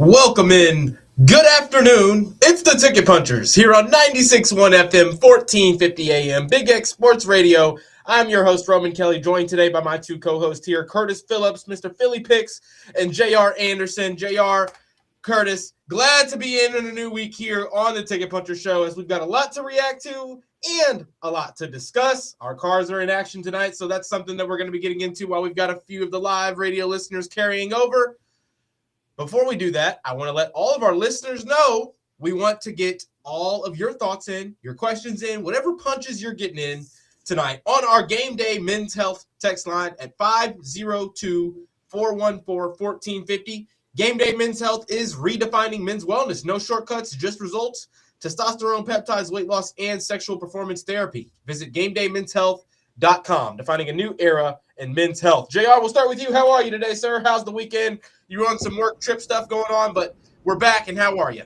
Welcome in. Good afternoon. It's the Ticket Punchers here on 96.1 FM, 1450 AM, Big X Sports Radio. I'm your host, Roman Kelly, joined today by my two co-hosts here, Curtis Phillips, Mr. Philly Picks, and JR Anderson. JR, Curtis, glad to be in a new week here on the Ticket Puncher Show as we've got a lot to react to and a lot to discuss. Our cars are in action tonight, so that's something that we're going to be getting into while we've got a few of the live radio listeners carrying over. Before we do that, I want to let all of our listeners know we want to get all of your thoughts in, your questions in, whatever punches you're getting in tonight on our Game Day Men's Health text line at 502-414-1450. Game Day Men's Health is redefining men's wellness. No shortcuts, just results. Testosterone, peptides, weight loss, and sexual performance therapy. Visit GameDayMen'sHealth.com, defining a new era in men's health. JR, we'll start with you. How are you today, sir? How's the weekend? You were on some work trip stuff going on, but we're back, and how are you?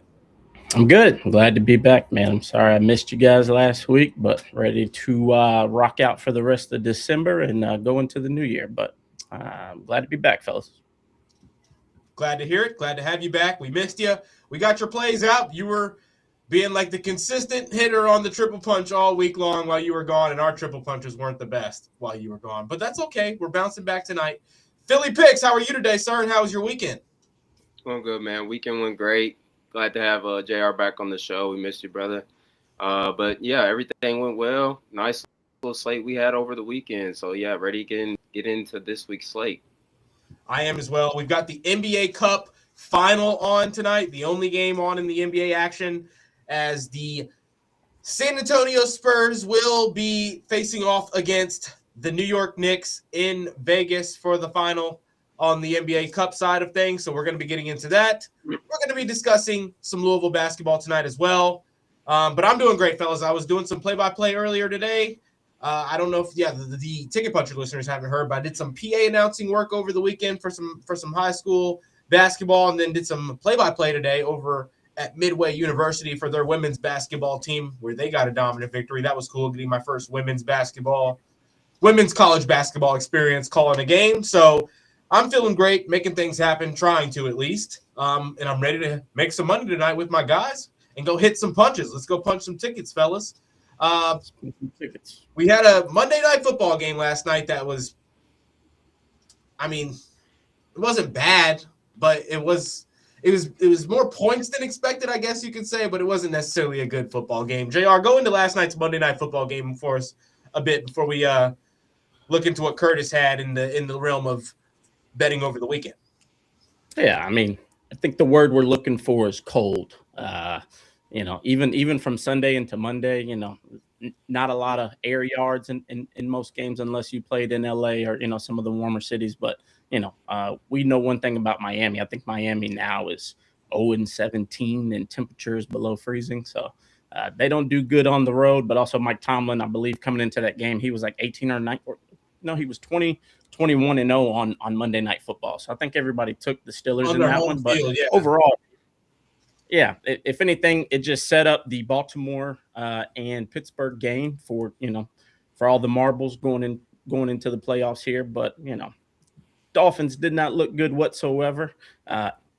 I'm good. I'm glad to be back, man. I'm sorry I missed you guys last week, but ready to rock out for the rest of December and go into the new year. But I'm glad to be back, fellas. Glad to hear it. Glad to have you back. We missed you. We got your plays out. You were being like the consistent hitter on the triple punch all week long while you were gone, and our triple punches weren't the best while you were gone. But that's okay. We're bouncing back tonight. Philly Picks, how are you today, sir, and how was your weekend? Going good, man. Weekend went great. Glad to have JR back on the show. We missed you, brother. But, yeah, everything went well. Nice little slate we had over the weekend. So, yeah, ready to get into this week's slate. I am as well. We've got the NBA Cup final on tonight, the only game on in the NBA action, as the San Antonio Spurs will be facing off against the New York Knicks in Vegas for the final on the NBA Cup side of things. So we're going to be getting into that. We're going to be discussing some Louisville basketball tonight as well. But I'm doing great, fellas. I was doing some play-by-play earlier today. I don't know if the Ticket Puncher listeners haven't heard, but I did some PA announcing work over the weekend for some high school basketball, and then did some play-by-play today over at Midway University for their women's basketball team, where they got a dominant victory. That was cool, getting my first women's college basketball experience calling a game. So I'm feeling great, making things happen, trying to at least. And I'm ready to make some money tonight with my guys and go hit some punches. Let's go punch some tickets, fellas. We had a Monday Night Football game last night that was, it wasn't bad, but it was more points than expected, I guess you could say, but it wasn't necessarily a good football game. JR, go into last night's Monday Night Football game for us a bit before we look into what Curtis had in the realm of betting over the weekend. Yeah, I think the word we're looking for is cold. Even from Sunday into Monday, not a lot of air yards in most games unless you played in LA or, some of the warmer cities. But, we know one thing about Miami. I think Miami now is 0-17 and temperatures below freezing. So they don't do good on the road. But also Mike Tomlin, I believe, coming into that game, he was like 18 or 19. No, he was 21-0 on Monday Night Football. So I think everybody took the Steelers in that one. But overall, yeah, if anything, it just set up the Baltimore and Pittsburgh game for all the marbles going going into the playoffs here, but Dolphins did not look good whatsoever.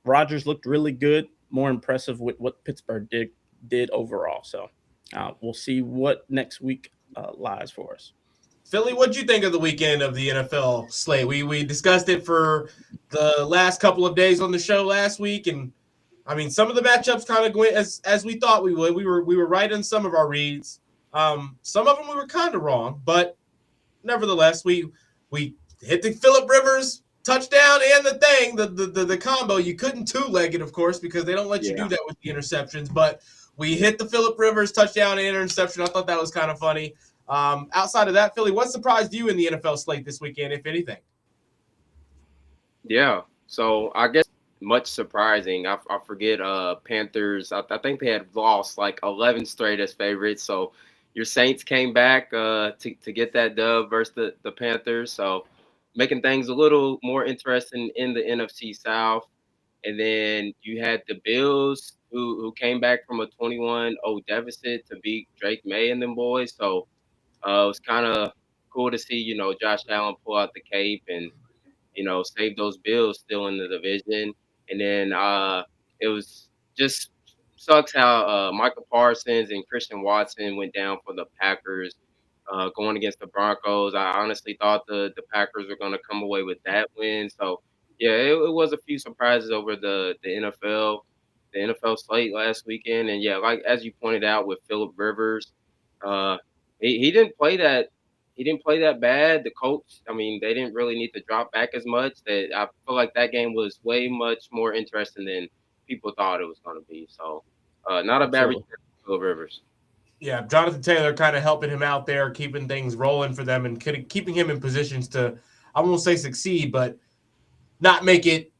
Rodgers looked really good, more impressive with what Pittsburgh did overall. So we'll see what next week lies for us. Philly, what'd you think of the weekend of the NFL slate? We discussed it for the last couple of days on the show last week, and I mean some of the matchups kind of went as we thought we would. We were right in some of our reads. Some of them we were kind of wrong, but nevertheless, we hit the Phillip Rivers touchdown and the combo. You couldn't two-leg it, of course, because they don't let you do that with the interceptions. But we hit the Phillip Rivers touchdown and interception. I thought that was kind of funny. Outside of that, Philly, what surprised you in the NFL slate this weekend, if anything? Yeah, so I guess much surprising. I forget Panthers. I think they had lost like 11 straight as favorites. So your Saints came back to get that dub versus the Panthers. So making things a little more interesting in the NFC South. And then you had the Bills who came back from a 21-0 deficit to beat Drake May and them boys. So it was kind of cool to see, Josh Allen pull out the cape and, save those Bills still in the division. And then it was just sucks how Michael Parsons and Christian Watson went down for the Packers going against the Broncos. I honestly thought the Packers were going to come away with that win. So, yeah, it was a few surprises over the NFL slate last weekend. And, yeah, like as you pointed out with Phillip Rivers, he didn't play that. He didn't play that bad. The Colts, I mean, they didn't really need to drop back as much. I feel like that game was way much more interesting than people thought it was going to be. So, not a bad return for Phillip Rivers. Yeah, Jonathan Taylor kind of helping him out there, keeping things rolling for them and keeping him in positions to, I won't say succeed, but not make it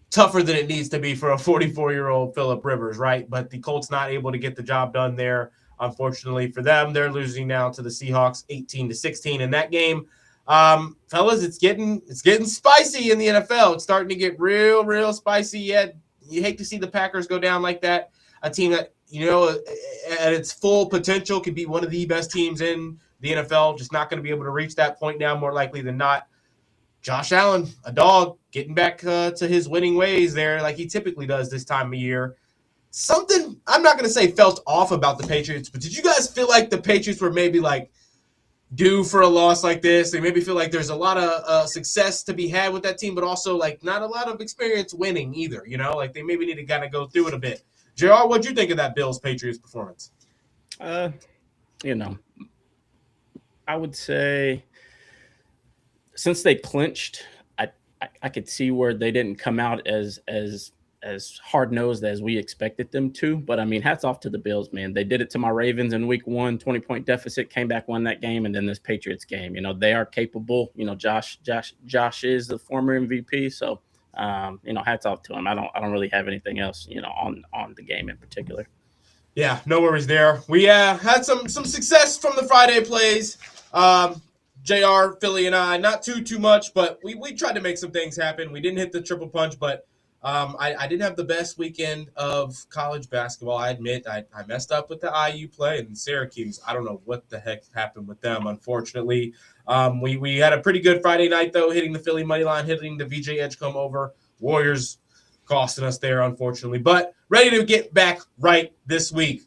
tougher than it needs to be for a 44-year-old Phillip Rivers, right? But the Colts not able to get the job done there. Unfortunately for them, they're losing now to the Seahawks 18-16 in that game. Fellas, it's getting spicy in the NFL. It's starting to get real spicy yet. You hate to see the Packers go down like that. A team that, at its full potential could be one of the best teams in the NFL, just not going to be able to reach that point now more likely than not. Josh Allen, a dog, getting back to his winning ways there like he typically does this time of year. Something, I'm not going to say felt off about the Patriots, but did you guys feel like the Patriots were maybe like due for a loss like this? They maybe feel like there's a lot of success to be had with that team, but also like not a lot of experience winning either, like they maybe need to kind of go through it a bit. JR, what'd you think of that Bills-Patriots performance? I would say since they clinched, I could see where they didn't come out as hard-nosed as we expected them to. But, I mean, hats off to the Bills, man. They did it to my Ravens in week 1, 20-point deficit, came back, won that game, and then this Patriots game. They are capable. Josh is the former MVP, so hats off to him. I don't really have anything else, on the game in particular. Yeah, no worries there. We had some success from the Friday plays. JR, Philly, and I, not too much, but we tried to make some things happen. We didn't hit the triple punch, but I didn't have the best weekend of college basketball. I admit I messed up with the IU play and Syracuse. I don't know what the heck happened with them, unfortunately. We had a pretty good Friday night, though, hitting the Philly money line, hitting the VJ Edgecombe over. Warriors costing us there, unfortunately. But ready to get back right this week.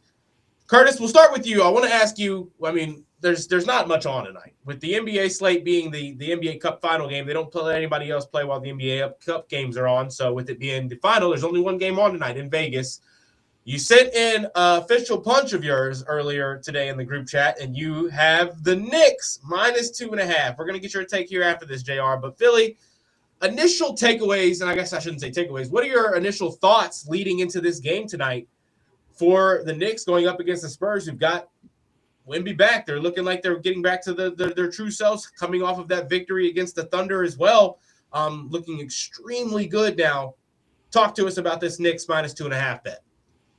Curtis, we'll start with you. I want to ask you, I mean, there's not much on tonight. With the NBA slate being the NBA Cup final game, they don't let anybody else play while the NBA Cup games are on. So with it being the final, there's only one game on tonight in Vegas. You sent in an official punch of yours earlier today in the group chat, and you have the Knicks -2.5. We're going to get your take here after this, JR. But Philly, initial takeaways, and I guess I shouldn't say takeaways. What are your initial thoughts leading into this game tonight for the Knicks going up against the Spurs, who've got Wemby back? They're looking like they're getting back to their true selves, coming off of that victory against the Thunder as well. Looking extremely good now. Talk to us about this Knicks -2.5 bet.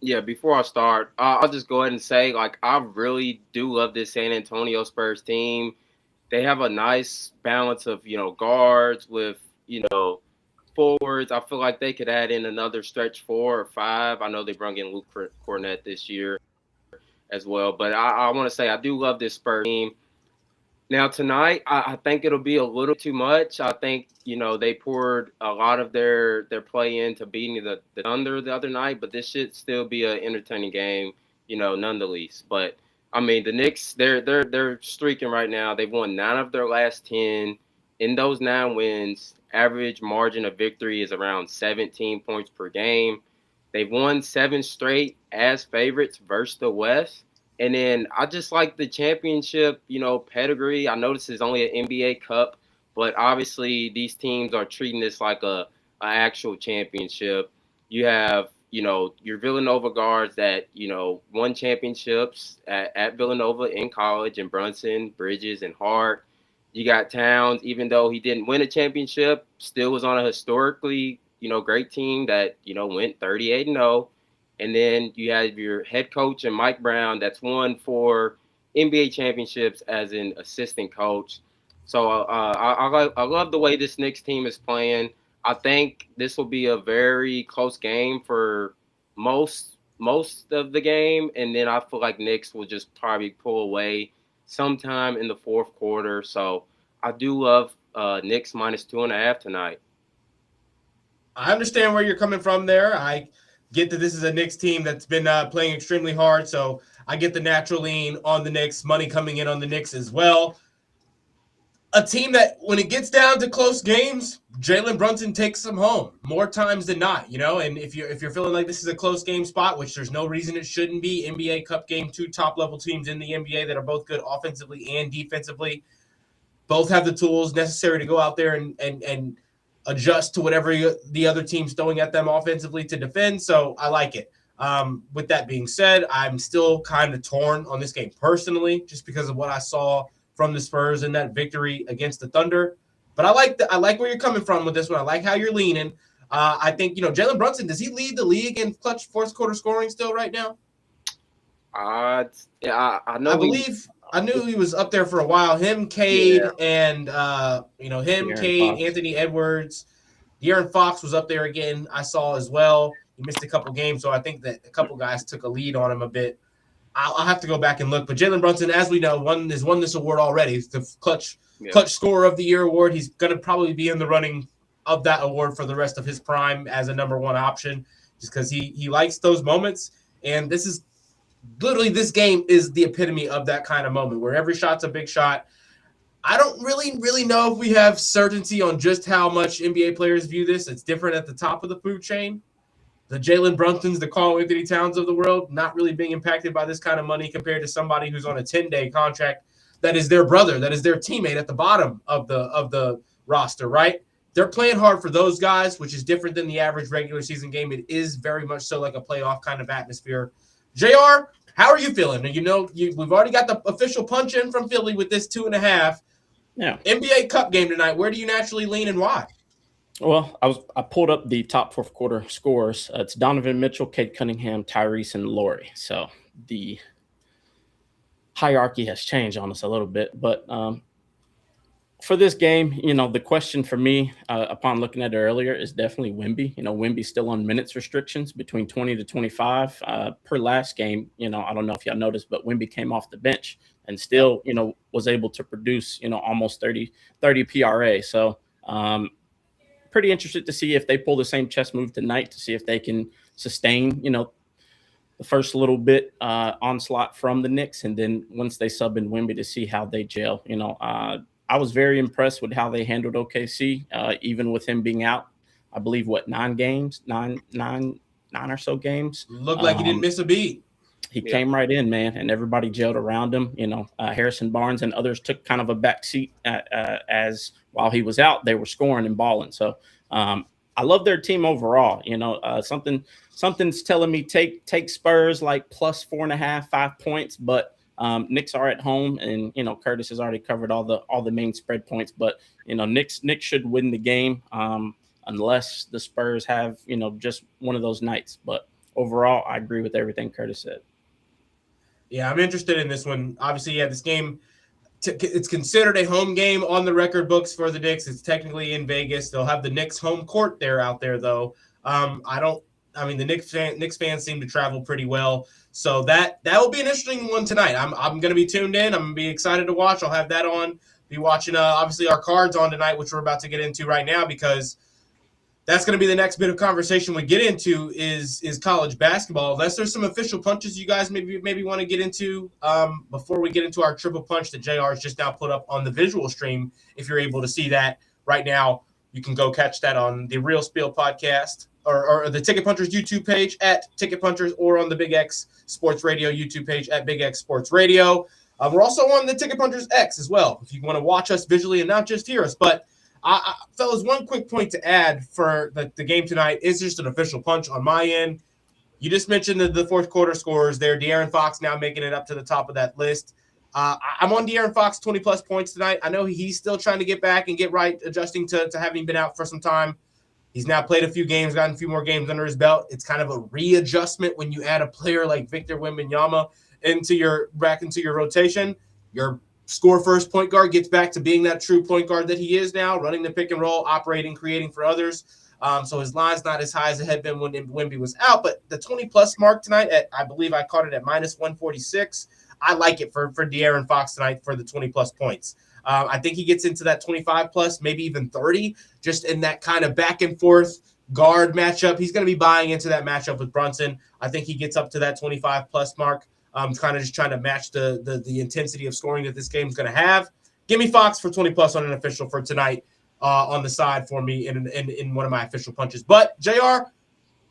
Yeah, before I start, I'll just go ahead and say, I really do love this San Antonio Spurs team. They have a nice balance of, guards with, forwards. I feel like they could add in another stretch 4 or 5. I know they brought in Luke Cornett this year as well. But I want to say I do love this Spurs team. Now tonight, I think it'll be a little too much. I think they poured a lot of their play into beating the Thunder the other night, but this should still be an entertaining game, nonetheless. But I mean, the Knicks, they're streaking right now. They've won 9 of their last 10. In those 9 wins, average margin of victory is around 17 points per game. They've won 7 straight as favorites versus the West. And then I just like the championship, pedigree. I noticed it's only an NBA Cup, but obviously these teams are treating this like a actual championship. You have, your Villanova guards that, won championships at Villanova in college, and Brunson, Bridges, and Hart. You got Towns, even though he didn't win a championship, still was on a historically, great team that, went 38-0. And then you have your head coach and Mike Brown that's won 4 NBA championships as an assistant coach. So I love the way this Knicks team is playing. I think this will be a very close game for most of the game. And then I feel like Knicks will just probably pull away sometime in the fourth quarter. So I do love Knicks minus 2.5 tonight. I understand where you're coming from there. I get that this is a Knicks team that's been playing extremely hard, so I get the natural lean on the Knicks, money coming in on the Knicks as well. A team that, when it gets down to close games, Jalen Brunson takes them home more times than not, and if you're feeling like this is a close game spot, which there's no reason it shouldn't be, NBA Cup game, 2 top-level teams in the NBA that are both good offensively and defensively, both have the tools necessary to go out there and adjust to whatever the other team's throwing at them offensively to defend. So I like it. With that being said, I'm still kind of torn on this game personally, just because of what I saw from the Spurs in that victory against the Thunder. But I like where you're coming from with this one. I like how you're leaning. I think, Jalen Brunson, does he lead the league in clutch fourth quarter scoring still right now? I know. I knew he was up there for a while. Him, Cade, and Fox. Anthony Edwards, De'Aaron Fox was up there again. I saw as well. He missed a couple games, so I think that a couple guys took a lead on him a bit. I'll have to go back and look. But Jalen Brunson, as we know, won this award already. It's the clutch scorer of the year award. He's going to probably be in the running of that award for the rest of his prime as a number 1 option, just because he likes those moments. And this is literally, this game is the epitome of that kind of moment where every shot's a big shot. I don't really know if we have certainty on just how much NBA players view this. It's different at the top of the food chain. The Jalen Brunsons, the Karl Anthony Towns of the world, not really being impacted by this kind of money compared to somebody who's on a 10-day contract that is their brother, that is their teammate at the bottom of the roster, right? They're playing hard for those guys, which is different than the average regular season game. It is very much so like a playoff kind of atmosphere. JR, how are you feeling? We've already got the official punch in from Philly with this 2.5. Yeah. NBA Cup game tonight. Where do you naturally lean and why? Well, I pulled up the top fourth quarter scores. It's Donovan Mitchell, Cade Cunningham, Tyrese, and Laurie. So the hierarchy has changed on us a little bit. But for this game, the question for me upon looking at it earlier is definitely Wemby. Wemby's still on minutes restrictions between 20 to 25 per last game. I don't know if y'all noticed, but Wemby came off the bench and still, was able to produce, almost 30 PRA. So pretty interested to see if they pull the same chess move tonight to see if they can sustain, the first little bit onslaught from the Knicks. And then once they sub in Wemby to see how they gel, I was very impressed with how they handled OKC, even with him being out, I believe, 9 or so games. Looked like he didn't miss a beat. He came right in, man, and everybody gelled around him. Harrison Barnes and others took kind of a back seat as while he was out, they were scoring and balling. So I love their team overall. Something's telling me take Spurs like plus 4.5, 5 points, but Knicks are at home, and Curtis has already covered all the main spread points. But Knicks should win the game unless the Spurs have just one of those nights. But overall, I agree with everything Curtis said. Yeah, I'm interested in this one. Obviously, this game, it's considered a home game on the record books for the Knicks. It's technically in Vegas. They'll have the Knicks home court out there, though. I don't I mean, the Knicks fans seem to travel pretty well. So that will be an interesting one tonight. I'm going to be tuned in. I'm going to be excited to watch. I'll have that on. Be watching, obviously, our cards on tonight, which we're about to get into right now, because that's going to be the next bit of conversation we get into is college basketball. Unless there's some official punches you guys maybe want to get into before we get into our triple punch that JR has just now put up on the visual stream. If you're able to see that right now, you can go catch that on the Real Spiel Podcast or the Ticket Punchers YouTube page at Ticket Punchers, or on the Big X Sports Radio YouTube page at Big X Sports Radio. We're also on the Ticket Punchers X as well, if you want to watch us visually and not just hear us. But fellas, one quick point to add for the game tonight is just an official punch on my end. You just mentioned the fourth quarter scores there. De'Aaron Fox now making it up to the top of that list. I'm on De'Aaron Fox, 20-plus points tonight. I know he's still trying to get back and get right, adjusting to having been out for some time. He's now played a few games, gotten a few more games under his belt. It's kind of a readjustment when you add a player like Victor Wembanyama into your rotation. Your score-first point guard gets back to being that true point guard that he is now, running the pick and roll, operating, creating for others. So his line's not as high as it had been when Wemby was out. But the 20-plus mark tonight, I believe I caught it at minus 146. I like it for De'Aaron Fox tonight for the 20-plus points. I think he gets into that 25-plus, maybe even 30, just in that kind of back-and-forth guard matchup. He's going to be buying into that matchup with Brunson. I think he gets up to that 25-plus mark, kind of just trying to match the intensity of scoring that this game is going to have. Give me Fox for 20-plus on an official for tonight on the side for me in one of my official punches. But, JR,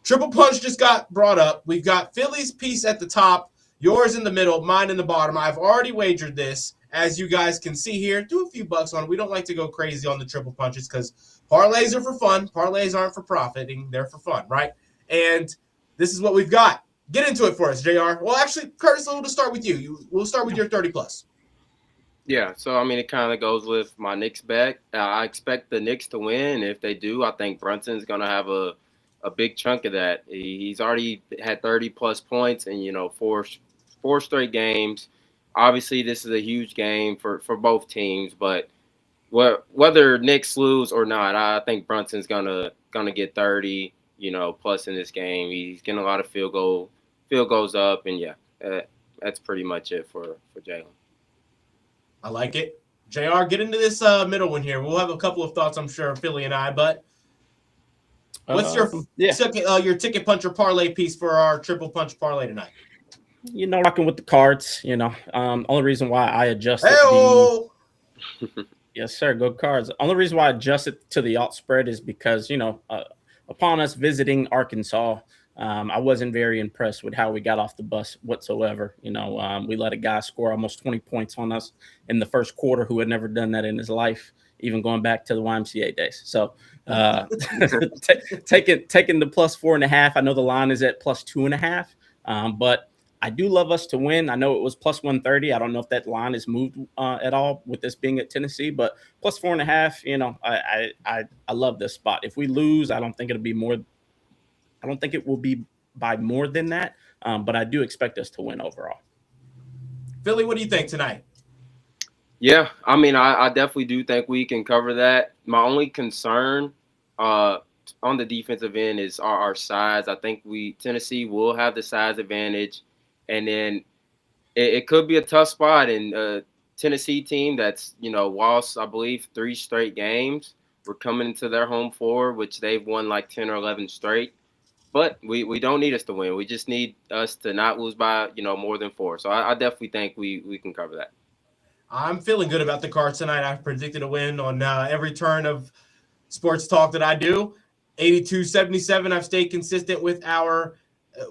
triple punch just got brought up. We've got Philly's piece at the top, yours in the middle, mine in the bottom. I've already wagered this, as you guys can see here. Do a few bucks on it. We don't like to go crazy on the triple punches because parlays are for fun. Parlays aren't for profiting. They're for fun, right? And this is what we've got. Get into it for us, JR. Well, actually, Curtis, we'll start with you. We'll start with your 30-plus. Yeah, so, I mean, it kind of goes with my Knicks bet. I expect the Knicks to win. If they do, I think Brunson's going to have a big chunk of that. He's already had 30-plus points in, four straight games. Obviously, this is a huge game for both teams, but whether Knicks lose or not, I think Brunson's gonna get 30, plus in this game. He's getting a lot of field goals up, and that's pretty much it for Jalen. I like it. JR, get into this middle one here. We'll have a couple of thoughts, I'm sure, Philly and I, but what's your ticket puncher parlay piece for our triple punch parlay tonight? Rocking with the cards, only reason why I adjusted yes, sir, go cards. Only reason why I adjusted to the alt spread is because, upon us visiting Arkansas, I wasn't very impressed with how we got off the bus whatsoever. We let a guy score almost 20 points on us in the first quarter who had never done that in his life, even going back to the YMCA days. So taking the plus 4.5. I know the line is at plus 2.5, but I do love us to win. I know it was plus 130. I don't know if that line has moved at all with this being at Tennessee, but plus 4.5, I love this spot. If we lose, I don't think it'll be more. I don't think it will be by more than that, but I do expect us to win overall. Philly, what do you think tonight? Yeah, I mean, I definitely do think we can cover that. My only concern on the defensive end is our size. I think Tennessee will have the size advantage. And then it could be a tough spot in a Tennessee team that's, lost, I believe, 3 straight games. We're coming into their home floor, which they've won like 10 or 11 straight. But we don't need us to win. We just need us to not lose by, more than 4. So I definitely think we can cover that. I'm feeling good about the cards tonight. I've predicted a win on every turn of sports talk that I do. 82-77. I've stayed consistent with our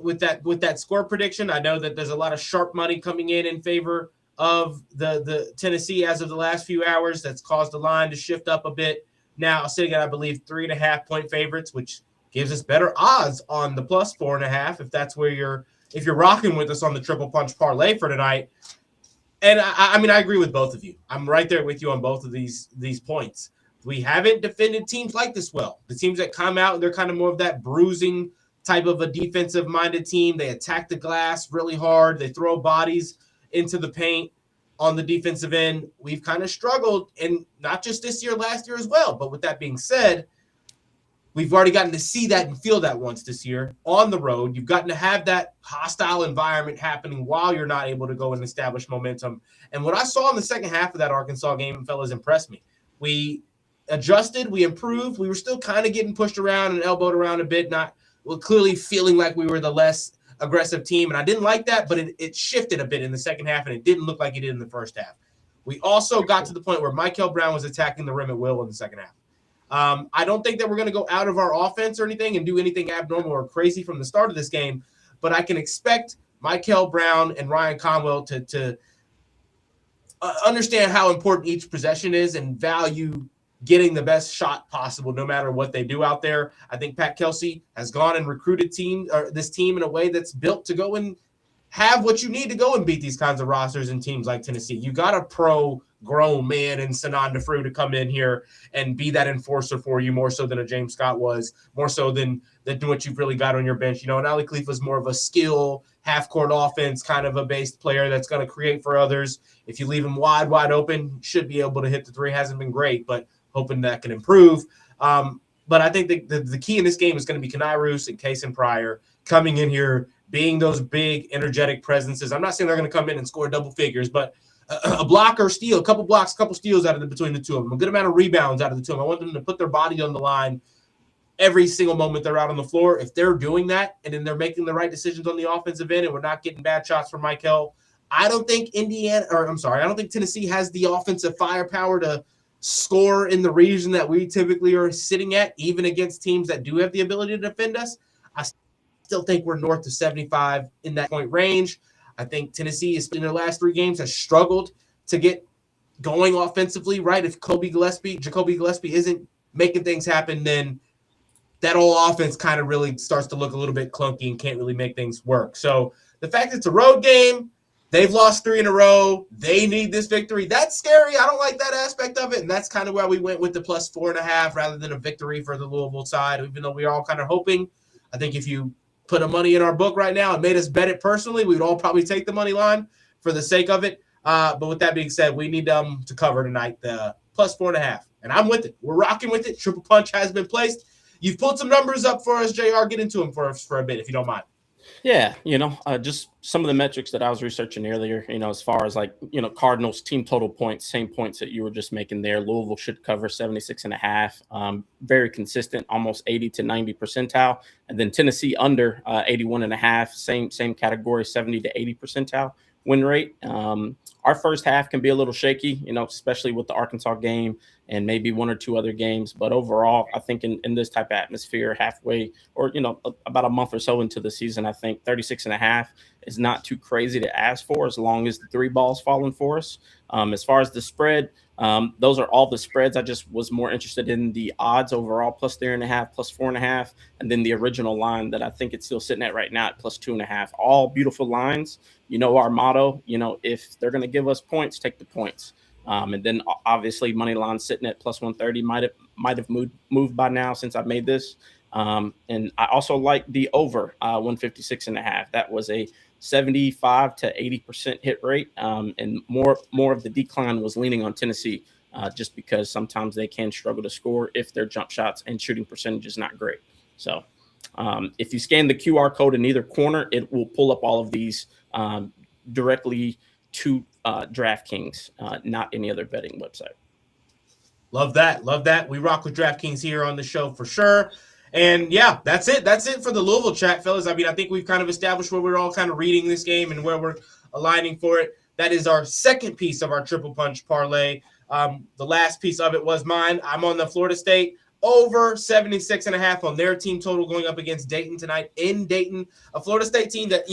with that score prediction. I know that there's a lot of sharp money coming in favor of the Tennessee as of the last few hours. That's caused the line to shift up a bit. Now sitting at, I believe, 3.5-point favorites, which gives us better odds on the plus 4.5 if that's where if you're rocking with us on the triple punch parlay for tonight. And I mean, I agree with both of you. I'm right there with you on both of these points. We haven't defended teams like this well. The teams that come out, they're kind of more of that bruising type of a defensive-minded team. They attack the glass really hard. They throw bodies into the paint on the defensive end. We've kind of struggled, and not just this year, last year as well. But with that being said, We've already gotten to see that and feel that once this year on the road. You've gotten to have that hostile environment happening while you're not able to go and establish momentum. And what I saw in the second half of that Arkansas game, fellas, impressed me. We adjusted, we improved. We were still kind of getting pushed around and elbowed around a bit, clearly feeling like we were the less aggressive team. And I didn't like that, but it shifted a bit in the second half, and it didn't look like it did in the first half. We also got to the point where Michael Brown was attacking the rim at will in the second half. I don't think that we're going to go out of our offense or anything and do anything abnormal or crazy from the start of this game, but I can expect Michael Brown and Ryan Conwell to understand how important each possession is and value getting the best shot possible no matter what they do out there. I think Pat Kelsey has gone and recruited this team in a way that's built to go and have what you need to go and beat these kinds of rosters and teams like Tennessee. You got a pro-grown man in Sanan DeFru to come in here and be that enforcer for you more so than a James Scott was, more so than what you've really got on your bench. And Ali Khalifa is more of a skill, half-court offense kind of a based player that's going to create for others. If you leave him wide open, should be able to hit the three. Hasn't been great, but hoping that can improve. But I think the key in this game is going to be Kenai Roos and Kason Pryor coming in here, being those big, energetic presences. I'm not saying they're going to come in and score double figures, but a block or steal, a couple blocks, a couple steals between the two of them, a good amount of rebounds out of the two of them. I want them to put their body on the line every single moment they're out on the floor. If they're doing that and then they're making the right decisions on the offensive end and we're not getting bad shots from Michael, I don't think Tennessee has the offensive firepower to score in the region that we typically are sitting at, even against teams that do have the ability to defend us. I still think we're north of 75 in that point range. I think Tennessee in their last three games has struggled to get going offensively, right? If Jacoby Gillespie isn't making things happen, then that whole offense kind of really starts to look a little bit clunky and can't really make things work. So the fact that it's a road game, they've lost 3 in a row, they need this victory, that's scary. I don't like that aspect of it, and that's kind of why we went with the plus 4.5 rather than a victory for the Louisville side, even though we are all kind of hoping. I think if you put a money in our book right now and made us bet it personally, we would all probably take the money line for the sake of it. But with that being said, we need to cover tonight the plus 4.5. And I'm with it. We're rocking with it. Triple punch has been placed. You've pulled some numbers up for us, JR. Get into them for us for a bit, if you don't mind. Yeah, just some of the metrics that I was researching earlier, as far as Cardinals team total points, same points that you were just making there. Louisville should cover 76.5. Very consistent, almost 80 to 90 percentile. And then Tennessee under 81.5, same category, 70 to 80 percentile win rate. Our first half can be a little shaky, especially with the Arkansas game and maybe one or two other games. But overall, I think in this type of atmosphere, halfway or, about a month or so into the season, I think 36.5 is not too crazy to ask for as long as the 3 balls falling for us. As far as the spread, those are all the spreads. I just was more interested in the odds overall, plus 3.5, plus 4.5, and then the original line that I think it's still sitting at right now at plus 2.5. All beautiful lines. Our motto, if they're going to give us points, take the points. And then obviously money line sitting at plus 130 might have moved by now since I made this. And I also like the over 156.5. That was a 75 to 80% hit rate. And more of the decline was leaning on Tennessee, just because sometimes they can struggle to score if their jump shots and shooting percentage is not great. So if you scan the QR code in either corner, it will pull up all of these directly to DraftKings, not any other betting website. Love that. We rock with DraftKings here on the show for sure. And yeah, that's it. That's it for the Louisville chat, fellas. I mean, I think we've kind of established where we're all kind of reading this game and where we're aligning for it. That is our second piece of our triple punch parlay. The last piece of it was mine. I'm on the Florida State over 76.5 on their team total going up against Dayton tonight in Dayton, a Florida State team that,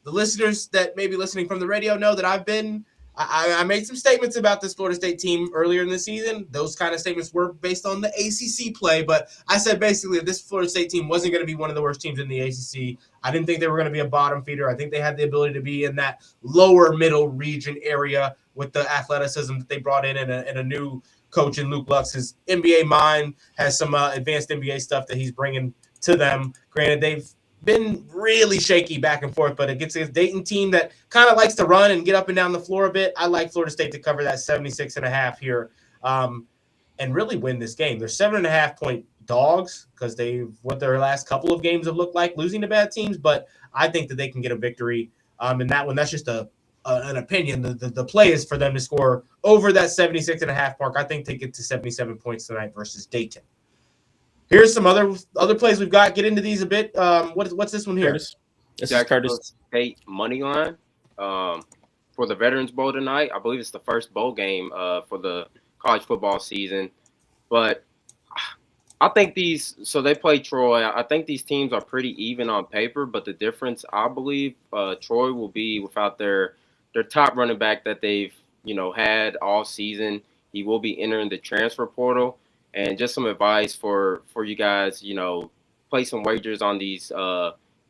the listeners that may be listening from the radio know that I made some statements about this Florida State team earlier in the season. Those kind of statements were based on the ACC play, but I said basically if this Florida State team wasn't going to be one of the worst teams in the ACC. I didn't think they were going to be a bottom feeder. I think they had the ability to be in that lower middle region area with the athleticism that they brought in and a new coach in Luke Lux. His NBA mind has some advanced NBA stuff that he's bringing to them. Granted, they've been really shaky back and forth, but it gets a Dayton team that kind of likes to run and get up and down the floor a bit. I like Florida State to cover that 76.5 here and really win this game. They're 7.5 point dogs because what their last couple of games have looked like, losing to bad teams. But I think that they can get a victory. In that one, that's just an opinion. The play is for them to score over that 76.5 mark. I think they get to 77 points tonight versus Dayton. Here's some other plays we've got. Get into these a bit. What's this one here? Curtis. This is Curtis. State money line for the Veterans Bowl tonight. I believe it's the first bowl game for the college football season. But I think they play Troy. I think these teams are pretty even on paper, but the difference, I believe, Troy will be without their top running back that they've, had all season. He will be entering the transfer portal. And just some advice for you guys, play some wagers on these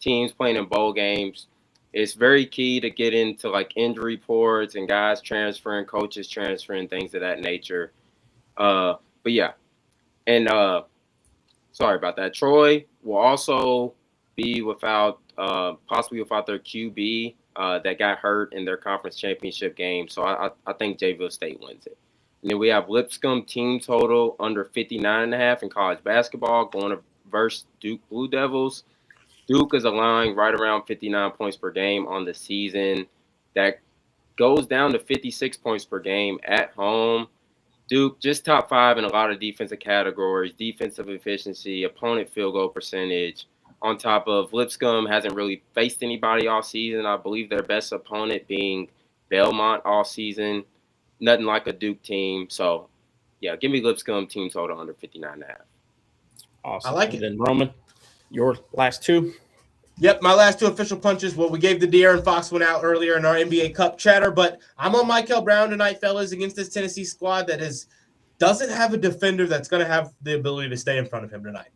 teams playing in bowl games. It's very key to get into like injury reports and guys transferring, coaches transferring, things of that nature. But yeah, and sorry about that. Troy will also be possibly without their QB that got hurt in their conference championship game. So I think Jayville State wins it. And then we have Lipscomb team total under 59.5 in college basketball going to versus Duke Blue Devils. Duke is allowing right around 59 points per game on the season. That goes down to 56 points per game at home. Duke just top 5 in a lot of defensive categories, defensive efficiency, opponent field goal percentage. On top of Lipscomb hasn't really faced anybody all season. I believe their best opponent being Belmont all season. Nothing like a Duke team. So, yeah, give me Lipscomb team total under 59.5. Awesome. I like it. And then Roman, your last two. Yep, my last two official punches. Well, we gave the De'Aaron Fox one out earlier in our NBA Cup chatter, but I'm on Michael Brown tonight, fellas, against this Tennessee squad that doesn't have a defender that's going to have the ability to stay in front of him tonight.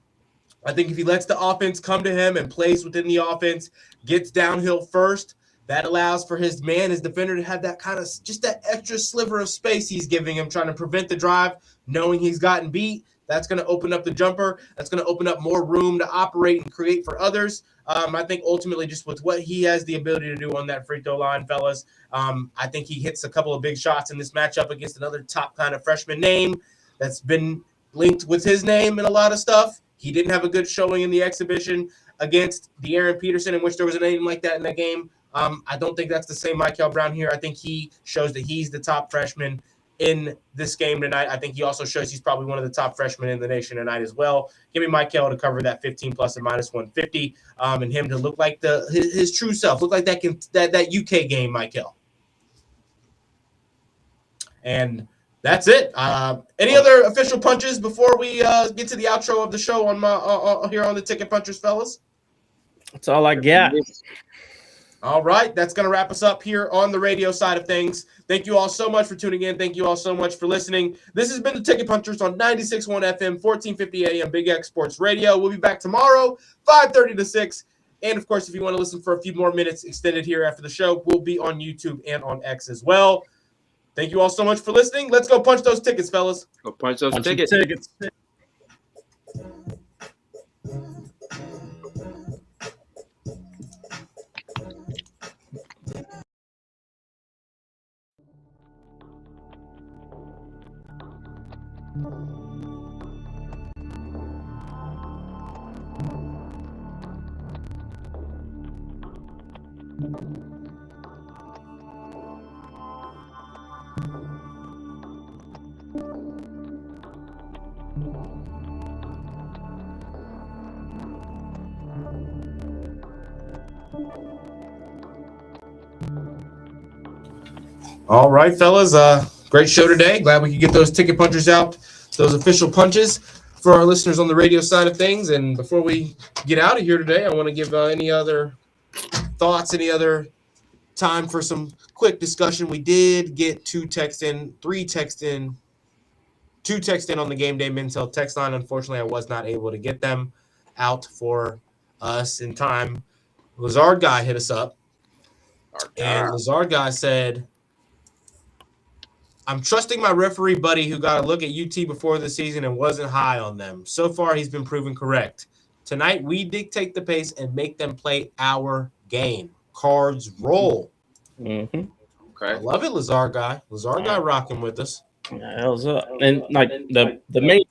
I think if he lets the offense come to him and plays within the offense, gets downhill first, that allows for his defender, to have that kind of just that extra sliver of space he's giving him, trying to prevent the drive, knowing he's gotten beat. That's going to open up the jumper. That's going to open up more room to operate and create for others. I think ultimately just with what he has the ability to do on that free throw line, fellas, I think he hits a couple of big shots in this matchup against another top kind of freshman name that's been linked with his name and a lot of stuff. He didn't have a good showing in the exhibition against De'Aaron Peterson, in which there was a name like that in that game. I don't think that's the same Michael Brown here. I think he shows that he's the top freshman in this game tonight. I think he also shows he's probably one of the top freshmen in the nation tonight as well. Give me Michael to cover that 15 plus and minus 150, and him to look like his true self, look like that UK game, Michael. And that's it. Any other official punches before we get to the outro of the show on here on the Ticket Punchers, fellas? That's all I got. All right, that's going to wrap us up here on the radio side of things. Thank you all so much for tuning in. Thank you all so much for listening. This has been the Ticket Punchers on 96.1 FM, 1450 AM, Big X Sports Radio. We'll be back tomorrow, 5:30 to 6. And, of course, if you want to listen for a few more minutes extended here after the show, we'll be on YouTube and on X as well. Thank you all so much for listening. Let's go punch those tickets, fellas. Go punch those tickets. All right, fellas. Great show today. Glad we could get those ticket punchers out, those official punches for our listeners on the radio side of things. And before we get out of here today, I want to give any other thoughts, any other time for some quick discussion. We did get two text in on the Game Day Mintel text line. Unfortunately, I was not able to get them out for us in time. Lazard guy hit us up, and Lazard guy said, I'm trusting my referee buddy who got a look at UT before the season and wasn't high on them. So far, he's been proven correct. Tonight, we dictate the pace and make them play our game. Cards roll. Mm-hmm. Okay. I love it, Lazard guy. Lazard guy rocking with us. Yeah, hell's up. And like the main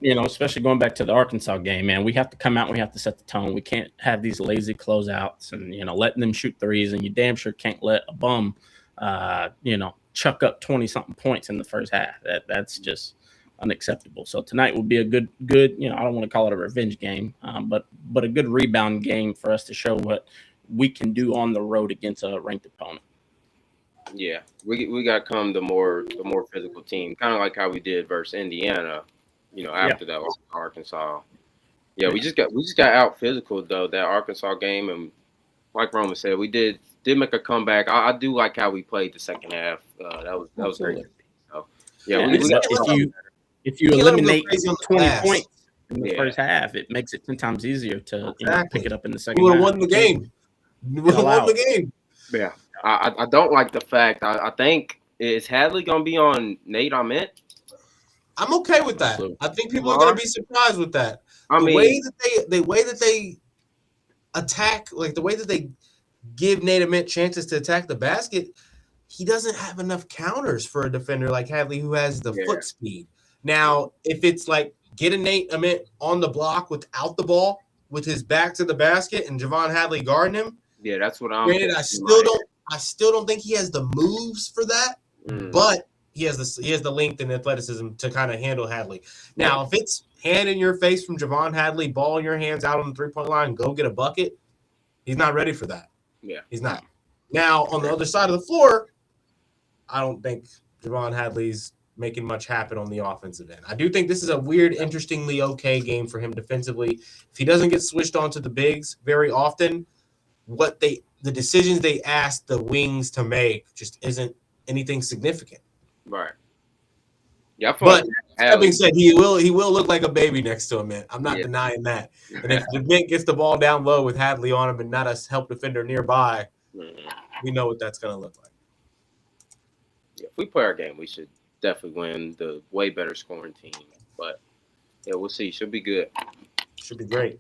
especially going back to the Arkansas game, man, we have to come out and we have to set the tone. We can't have these lazy closeouts and, letting them shoot threes, and you damn sure can't let a bum, chuck up 20-something points in the first half. That's just unacceptable. So tonight will be a good, I don't want to call it a revenge game, but a good rebound game for us to show what we can do on the road against a ranked opponent. Yeah, we got to come the more physical team, kind of like how we did versus Indiana, after that was Arkansas. Yeah, we just got out physical though that Arkansas game, and like Roman said, we did make a comeback. I do like how we played the second half. That was great. So yeah, if you eliminate 20 points in the first half, it makes it 10 times easier to pick it up in the second half. We would have won the game. Yeah. I don't like the fact. I think is Hadley gonna be on Nate Ahmet? I'm okay with that. I think people are gonna be surprised with that. The way that they attack, like the way that they give Nate Ahmet chances to attack the basket, he doesn't have enough counters for a defender like Hadley who has the foot speed. Now, if it's like get a Nate Ahmet on the block without the ball, with his back to the basket, and Javon Hadley guarding him. Yeah, that's what I'm. Granted, I still don't think he has the moves for that, but he has the length and athleticism to kind of handle Hadley. Now, if it's hand in your face from Javon Hadley, ball in your hands out on the 3-point line, go get a bucket, he's not ready for that. Yeah, he's not. Now, on the other side of the floor, I don't think Javon Hadley's making much happen on the offensive end. I do think this is a weird, interestingly okay game for him defensively. If he doesn't get switched onto the bigs very often, the decisions they ask the wings to make just isn't anything significant. Right. Yeah, but that being said, he will look like a baby next to him, man. I'm not denying that. And if the Mint gets the ball down low with Hadley on him and not a help defender nearby, we know what that's going to look like. Yeah, if we play our game, we should definitely win the way better scoring team. But yeah, we'll see. Should be good. Should be great.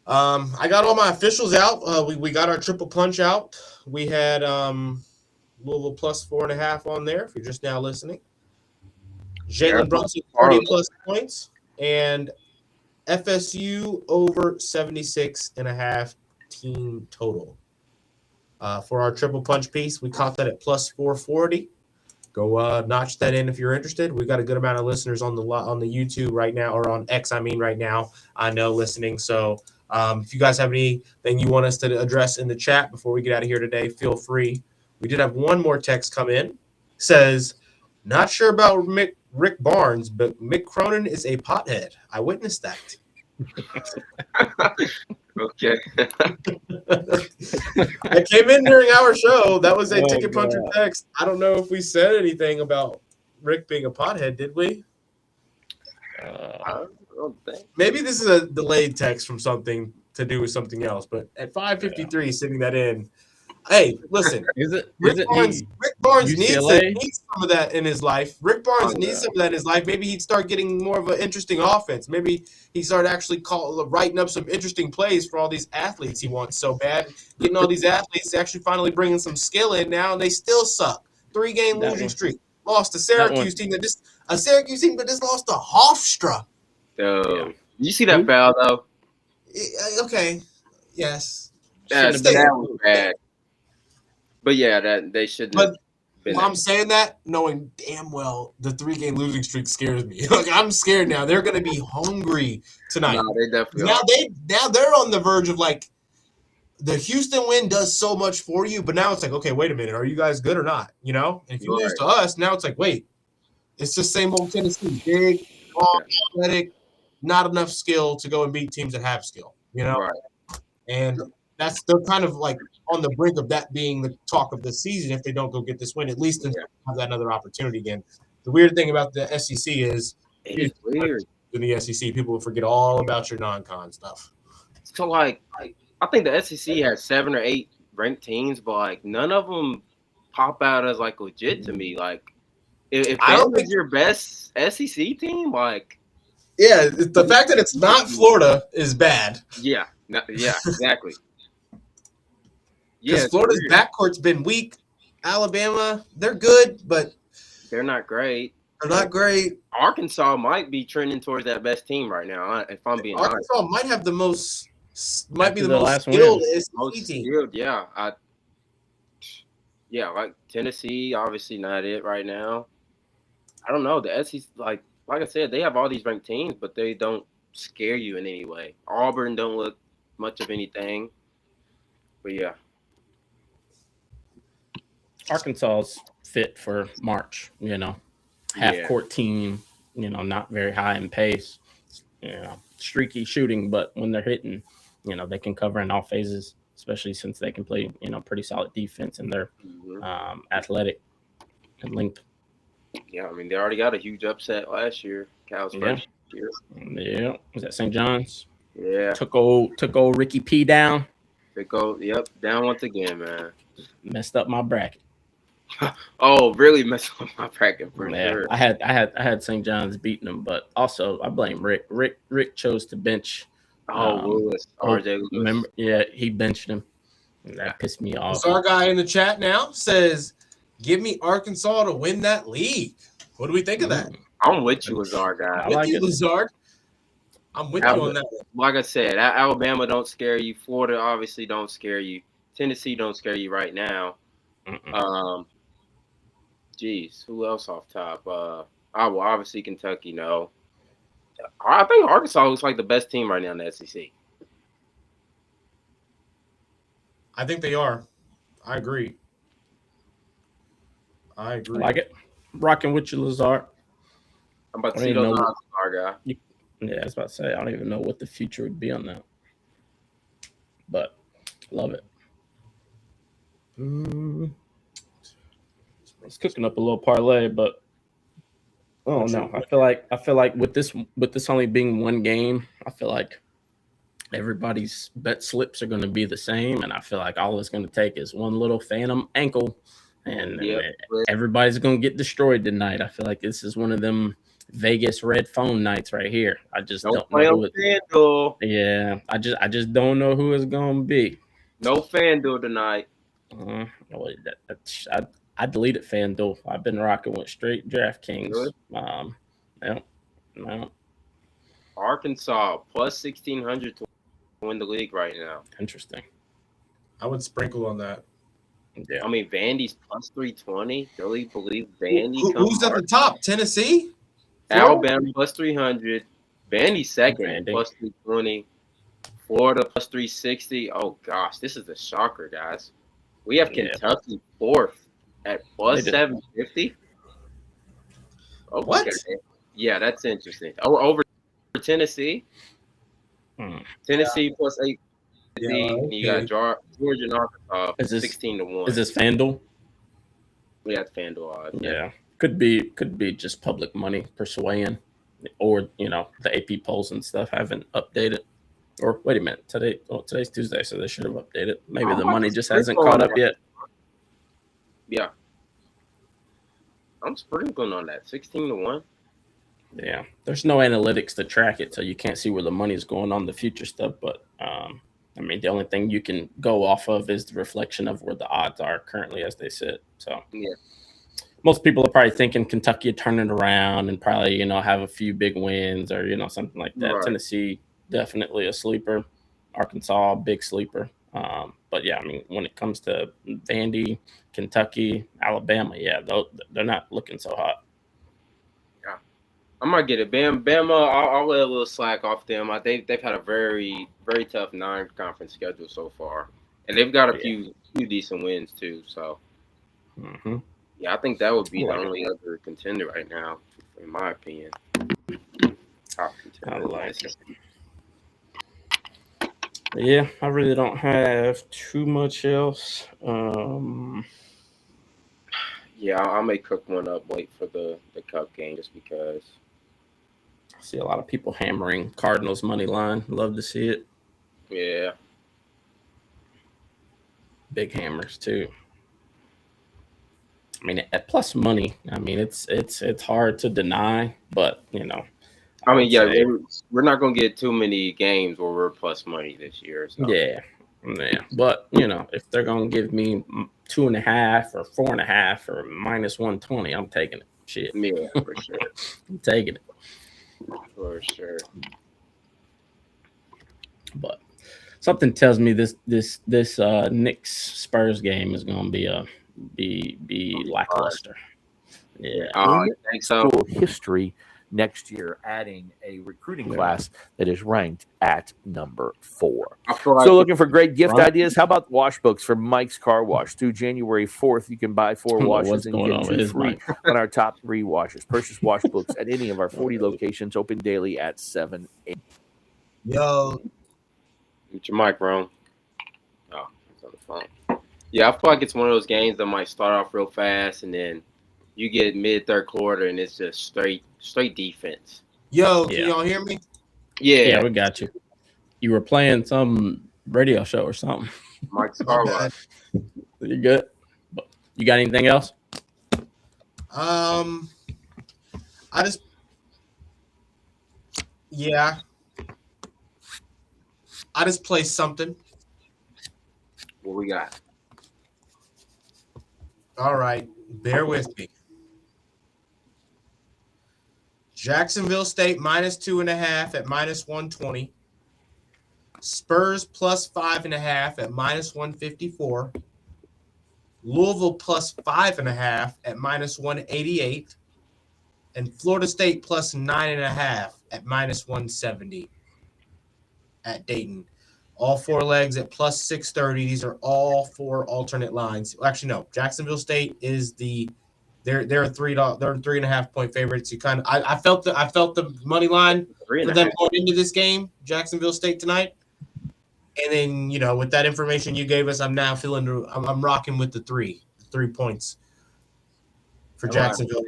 I got all my officials out. We got our triple punch out. We had Louisville plus 4.5 on there if you're just now listening. Jalen Brunson 30+ points and FSU over 76.5 team total. For our triple punch piece, we caught that at plus 440. Go notch that in if you're interested. We've got a good amount of listeners on the YouTube right now, or on X, right now, I know, listening. So if you guys have anything you want us to address in the chat before we get out of here today, feel free. We did have one more text come in. Says, not sure about Rick Barnes, but Mick Cronin is a pothead. I witnessed that. Okay. I came in during our show. That was a ticket puncher text. I don't know if we said anything about Rick being a pothead, did we? I don't think. Maybe this is a delayed text from something to do with something else, but at 5:53, sitting that in. Hey, listen. Rick Barnes needs some of that in his life. Rick Barnes needs some of that in his life. Maybe he'd start getting more of an interesting offense. Maybe he started actually writing up some interesting plays for all these athletes he wants so bad. Getting all these athletes actually finally bringing some skill in now, and they still suck. 3-game losing streak. Lost to Syracuse team that just lost to Hofstra. You see that foul though? Okay. Yes. That was bad. But yeah, that they shouldn't. But I'm saying that knowing damn well the 3-game losing streak scares me. Like, I'm scared now. They're going to be hungry tonight. No, they definitely now are. They're on the verge of, like, the Houston win does so much for you, but now it's like, okay, wait a minute, are you guys good or not? And if you lose to us, now it's like, wait, it's just same old Tennessee, big, long, athletic, not enough skill to go and beat teams that have skill. Right. And they're kind of like on the brink of that being the talk of the season if they don't go get this win, at least until have that another opportunity again. The weird thing about the SEC is it's weird. In the SEC, people will forget all about your non-con stuff. So, like I think the SEC has 7 or 8 ranked teams, but like none of them pop out as like legit to me. Like if that is your best SEC team, like the fact that it's not Florida is bad. Yeah, exactly. Because Florida's backcourt's been weak. Alabama, they're good, but they're not great. They're not great. Arkansas might be trending towards that best team right now, if I'm being honest. Arkansas might have the most, might be After the the most last skilled win. SEC Most team. skilled, yeah. Like Tennessee, obviously not it right now. I don't know. The SEC, like I said, they have all these ranked teams, but they don't scare you in any way. Auburn don't look much of anything. But yeah. Arkansas's fit for March, half court team, not very high in pace, streaky shooting, but when they're hitting, they can cover in all phases, especially since they can play, pretty solid defense and they're athletic and length. Yeah, I mean, they already got a huge upset last year. Cal's first year. Yeah. Was that St. John's? Yeah. Took old Ricky P down. Down once again, man. Messed up my bracket. Oh, really messed up my bracket for sure. I had St. John's beating them, but also I blame Rick. Rick chose to bench. Lewis, RJ Lewis. Remember? Yeah, he benched him. And that pissed me off. So our guy in the chat now says, "Give me Arkansas to win that league." What do we think of that? I'm with you, Lazard guy. With you, Lazard. I'm with you on that one. Like I said, Alabama don't scare you. Florida obviously don't scare you. Tennessee don't scare you right now. Who else off top? Obviously Kentucky, no. I think Arkansas looks like the best team right now in the SEC. I think they are. I agree. I like it. Rocking with you, Lazard. I'm about to see those odds, Lazard guy. Yeah, I was about to say, I don't even know what the future would be on that. But love it. It's cooking up a little parlay, but oh no. I feel like with this only being one game, I feel like everybody's bet slips are gonna be the same. And I feel like all it's gonna take is one little phantom ankle and everybody's gonna get destroyed tonight. I feel like this is one of them Vegas red phone nights right here. I just don't know who I just don't know who it's gonna be. No FanDuel tonight. I deleted FanDuel. I've been rocking with straight DraftKings. No. Arkansas plus 1,600 to win the league right now. Interesting. I would sprinkle on that. Yeah. I mean, Vandy's plus 320. Really believe Vandy. Who's at the top? Tennessee? Alabama plus 300. Vandy second plus 320. Florida plus 360. Oh, gosh. This is a shocker, guys. We have Kentucky fourth at plus 750. Okay. What? Yeah, that's interesting. Over Tennessee. Tennessee plus 850. Okay. You got Georgia and Arkansas 16-1. Is this FanDuel? Yeah, it's FanDuel odds. Yeah. Could be just public money persuading, or the AP polls and stuff haven't updated. Or wait a minute, today's Tuesday, so they should have updated. Maybe the money just hasn't caught up yet. Yeah, I'm sprinkling on that 16-1. Yeah, there's no analytics to track it, so you can't see where the money's going on the future stuff. But I mean, the only thing you can go off of is the reflection of where the odds are currently as they sit. So yeah. Most people are probably thinking Kentucky would turn it around and probably, have a few big wins or, something like that. Right. Tennessee, definitely a sleeper. Arkansas, big sleeper. But, yeah, I mean, when it comes to Vandy, Kentucky, Alabama, they're not looking so hot. Yeah. I might get it. Bama, I'll let a little slack off them. They've had a very, very tough non-conference schedule so far. And they've got a few decent wins, too. So, yeah, I think that would be the only other contender right now, in my opinion. Top contender. I like it. Yeah, I really don't have too much else. Yeah, I may cook one up, wait for the Cup game just because. I see a lot of people hammering Cardinals money line. Love to see it. Yeah. Big hammers too. I mean, at plus money, I mean, it's hard to deny, but I mean, we're not going to get too many games where we're plus money this year. So. Yeah. But, if they're going to give me 2.5 or 4.5 or minus 120, I'm taking it. Shit. Yeah, for sure. I'm taking it. For sure. But something tells me this Knicks Spurs game is going to be lackluster. Yeah. I think so. School history next year, adding a recruiting class that is ranked at number 4. I feel like So looking for great gift ideas? How about wash books from Mike's Car Wash? Through January 4th, you can buy 4 washes and get 2 free on our top 3 washes. Purchase wash books at any of our 40 locations, open daily at 7 a.m. Yo, Get your mic, Ron. Oh, it's on the phone. Yeah, I feel like it's one of those games that might start off real fast and then you get mid third quarter and it's just straight defense. Can y'all hear me? Yeah, we got you. You were playing some radio show or something. Mike's Car Wash. You good? You got anything else? I just placed something. What we got? All right, bear with me. Jacksonville State -2.5 at -120. Spurs +5.5 at -154. Louisville +5.5 at -188. And Florida State +9.5 at -170 at Dayton. All 4 legs at +630. These are all 4 alternate lines. Actually, no. Jacksonville State is they're a they're 3.5 point favorites. You kind of I felt the money line for them going into this game, Jacksonville State tonight. And then with that information you gave us, I'm now I'm rocking with the 3 points for Jacksonville.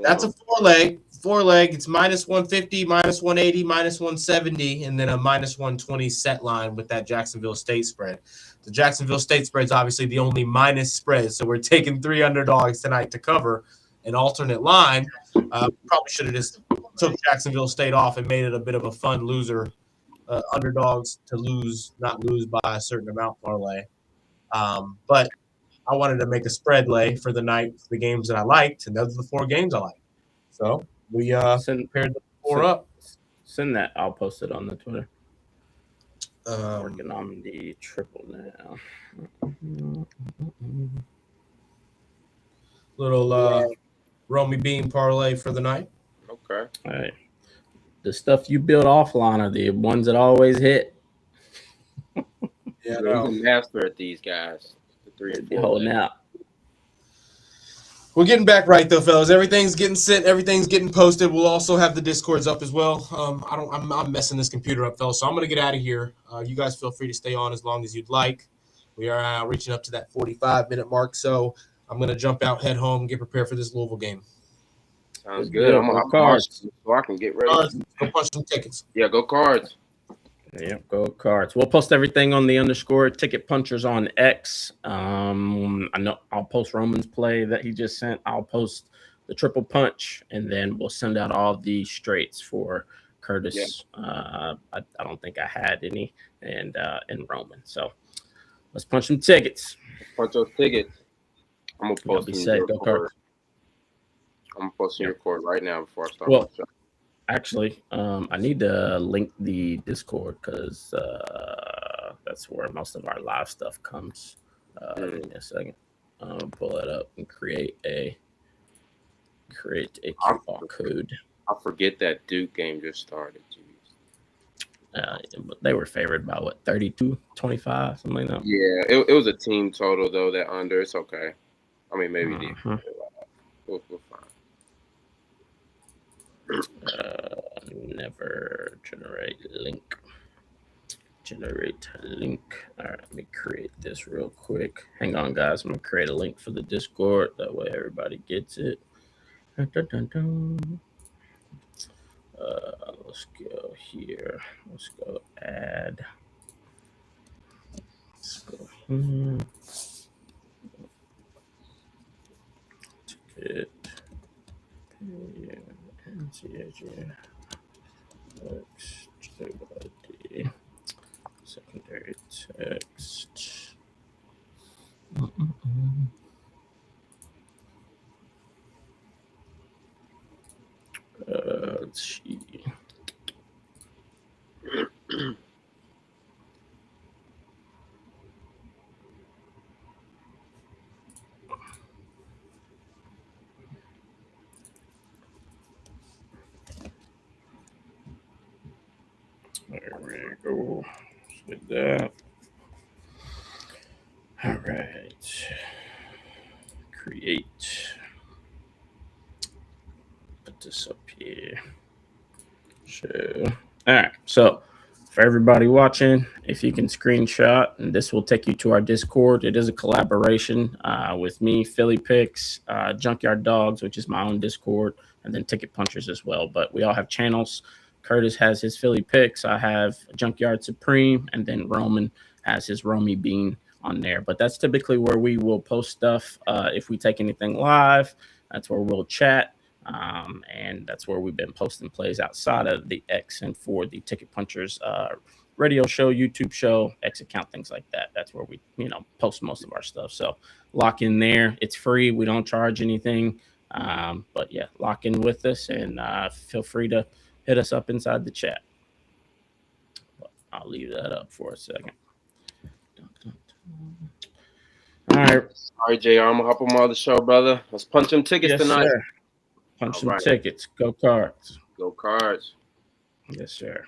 That's a 4-leg. 4-leg. It's -150, -180, -170, and then a -120 set line with that Jacksonville State spread. The Jacksonville State spread is obviously the only minus spread, so we're taking 3 underdogs tonight to cover an alternate line. Probably should have just took Jacksonville State off and made it a bit of a fun loser. Underdogs to not lose by a certain amount parlay. But I wanted to make a spread lay for the night for the games that I liked, and those are the 4 games I liked. So we paired the 4 up. Send that. I'll post it on the Twitter. Working on the triple now. Little Romy Bean parlay for the night. Okay. All right. The stuff you build offline are the ones that always hit. Yeah, no. He's a master at these guys. The 3 and 4 holding out. We're getting back right though, fellas. Everything's getting sent. Everything's getting posted. We'll also have the Discords up as well. I'm messing this computer up, fellas. So I'm gonna get out of here. You guys feel free to stay on as long as you'd like. We are reaching up to that 45-minute mark. So I'm gonna jump out, head home, get prepared for this Louisville game. Sounds good. I'm gonna cards so I can get ready. Go punch some tickets. Yeah, go Cards. Yeah, go Cards. We'll post everything on the _ ticket punchers on X. I know I'll post Roman's play that he just sent. I'll post the triple punch, and then we'll send out all the straights for Curtis. Yeah. I don't think I had any, and Roman. So let's punch some tickets. Punch those tickets. I'm gonna post Go Cards. I'm posting your record right now before I start my show. Actually, I need to link the Discord because that's where most of our live stuff comes. Give me a second. I'll pull it up and create a QR code. I forget that Duke game just started. They were favored by 32-25, something like that. Yeah, it was a team total though. That under, it's okay. I mean, maybe we'll fine. Never generate link. All right, let me create this real quick. Hang on, guys. I'm gonna create a link for the Discord. That way everybody gets it. Let's go here. Let's go add. Let's go here. Ticket. Secondary text. Let's see. There we go. With that. All right. Create. Put this up here. So, all right. So, for everybody watching, if you can screenshot, and this will take you to our Discord. It is a collaboration with me, Philly Picks, Junkyard Dogs, which is my own Discord, and then Ticket Punchers as well. But we all have channels. Curtis has his Philly Picks. I have Junkyard Supreme, and then Roman has his Romy Bean on there. But that's typically where we will post stuff. If we take anything live, that's where we'll chat. And that's where we've been posting plays outside of the X and for the Ticket Punchers radio show, YouTube show, X account, things like that. That's where we, post most of our stuff. So lock in there. It's free. We don't charge anything. But yeah, lock in with us and feel free to hit us up inside the chat. But I'll leave that up for a second. All right. All right, JR, I'm going to hop on the show, brother. Let's punch them tickets tonight. Sir. Punch some tickets. Go Cards. Go Cards. Yes, sir.